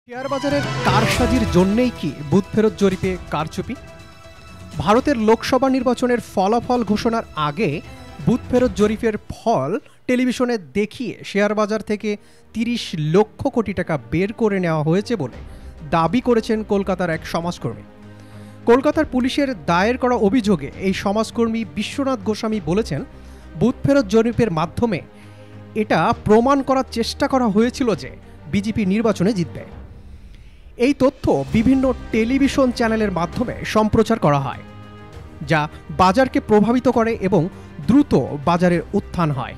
Share বাজারের কারসাজির জন্যই কি বুথ ফেরত জরিপে কারচুপি? ভারতের লোকসভা নির্বাচনের ফলাফল ঘোষণার আগে বুথ ফেরত জরিপের ফল টেলিভিশনে দেখিয়ে শেয়ার বাজার থেকে ৩০ লক্ষ কোটি টাকা বের করে নেওয়া হয়েছে বলে দাবি করেছেন কলকাতার এক সমাজকর্মী। কলকাতার পুলিশের দায়ের করা অভিযোগে এই সমাজকর্মী বিশ্বনাথ গোস্বামী বলেছেন, বুথ ফেরত জরিপের মাধ্যমে এটা প্রমাণ করার চেষ্টা করা হয়েছিল যে বিজেপি নির্বাচনে জিতবে। এই তথ্য বিভিন্ন টেলিভিশন চ্যানেলের মাধ্যমে সম্প্রচার করা হয়, যা বাজারকে প্রভাবিত করে এবং দ্রুত বাজারের উত্থান হয়।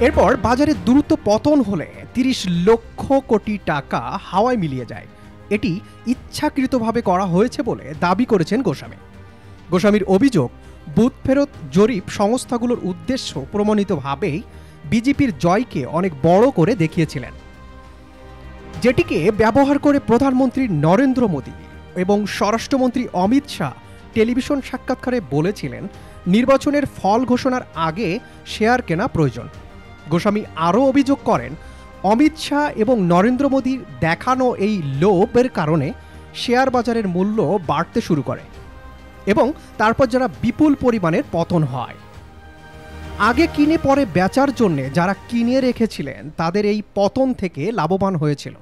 এরপর বাজারে দ্রুত পতন হলে ৩০ লক্ষ কোটি টাকা হাওয়ায় মিলিয়ে যায়। এটি ইচ্ছাকৃতভাবে করা হয়েছে বলে দাবি করেছেন গোস্বামী। গোস্বামীর অভিযোগ, বুথ ফেরত জরিপ সংস্থাগুলোর উদ্দেশ্য প্রমাণিতভাবেই বিজেপির জয়কে অনেক বড় করে দেখিয়েছিলেন, যেটিকে ব্যবহার করে প্রধানমন্ত্রী নরেন্দ্র মোদী এবং স্বরাষ্ট্রমন্ত্রী অমিত শাহ টেলিভিশন সাক্ষাৎকারে বলেছিলেন নির্বাচনের ফল ঘোষণার আগে শেয়ার কেনা প্রয়োজন। গোস্বামী আরও অভিযোগ করেন, অমিত শাহ এবং নরেন্দ্র মোদীর দেখানো এই লোভের কারণে শেয়ার বাজারের মূল্য বাড়তে শুরু করে এবং তারপর যারা বিপুল পরিমাণের পতন হয়। আগে কিনে পরে বেচার জন্যে যারা কিনে রেখেছিলেন তাদের এই পতন থেকে লাভবান হয়েছিল।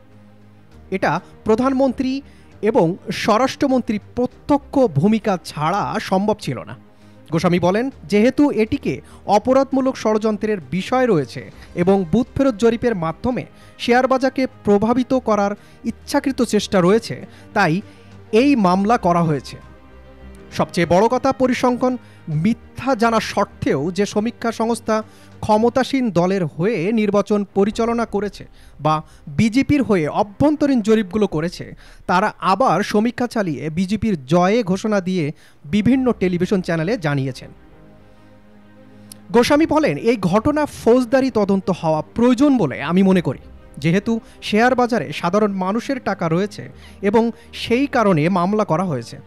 এটা প্রধানমন্ত্রী এবং স্বরাষ্ট্রমন্ত্রী প্রত্যক্ষ ভূমিকা ছাড়া সম্ভব ছিল না। গোস্বামী বলেন, যেহেতু এটিকে অপরাধমূলক ষড়যন্ত্রের বিষয় রয়েছে এবং বুথ ফেরত জরিপের মাধ্যমে শেয়ার বাজারকে প্রভাবিত করার ইচ্ছাকৃত চেষ্টা রয়েছে, তাই এই মামলা করা হয়েছে। সবচেয়ে বড় কথা, পরিসংখ্যান মিথ্যা জানা সত্ত্বেও যে সমীক্ষা সংস্থা ক্ষমতাসীন দলের হয়ে নির্বাচন পরিচালনা করেছে বা বিজেপির হয়ে অভ্যন্তরীণ জরিপগুলো করেছে, তারা আবার সমীক্ষা চালিয়ে বিজেপির জয়ে ঘোষণা দিয়ে বিভিন্ন টেলিভিশন চ্যানেলে জানিয়েছেন। গোস্বামী বলেন, এই ঘটনা ফৌজদারি তদন্ত হওয়া প্রয়োজন বলে আমি মনে করি, যেহেতু শেয়ার বাজারে সাধারণ মানুষের টাকা রয়েছে এবং সেই কারণে মামলা করা হয়েছে।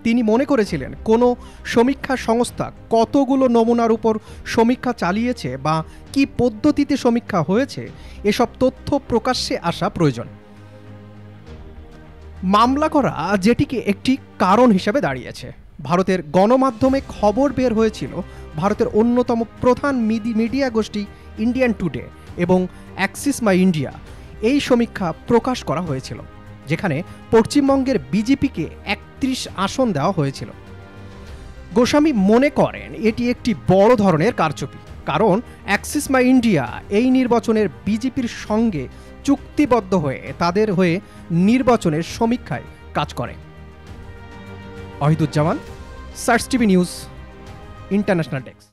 তিনি মনে করেছিলেন কোনো সমীক্ষা সংস্থা কতগুলো নমুনার উপর সমীক্ষা চালিয়েছে বা কি পদ্ধতিতে সমীক্ষা হয়েছে, এসব তথ্য প্রকাশ্যে আসা প্রয়োজন। মামলা করা যেটিকে একটি কারণ হিসেবে দাঁড়িয়েছে। ভারতের গণমাধ্যমে খবর বের হয়েছিল, ভারতের অন্যতম প্রধান মিডিয়া গোষ্ঠী ইন্ডিয়ান টুডে এবং অ্যাক্সিস মাই ইন্ডিয়া এই সমীক্ষা প্রকাশ করা হয়েছিল, যেখানে পশ্চিমবঙ্গের বিজেপিকে ৩১ আসন দেওয়া হয়েছিল। গোস্বামী মনে করেন এটি একটি বড় ধরনের কারচুপি, কারণ অ্যাক্সিস মাই ইন্ডিয়া এই নির্বাচনের বিজেপির সঙ্গে চুক্তিবদ্ধ হয়ে তাদের হয়ে নির্বাচনের সমীক্ষায় কাজ করে। Ahiduzzaman, search TV news, international desk.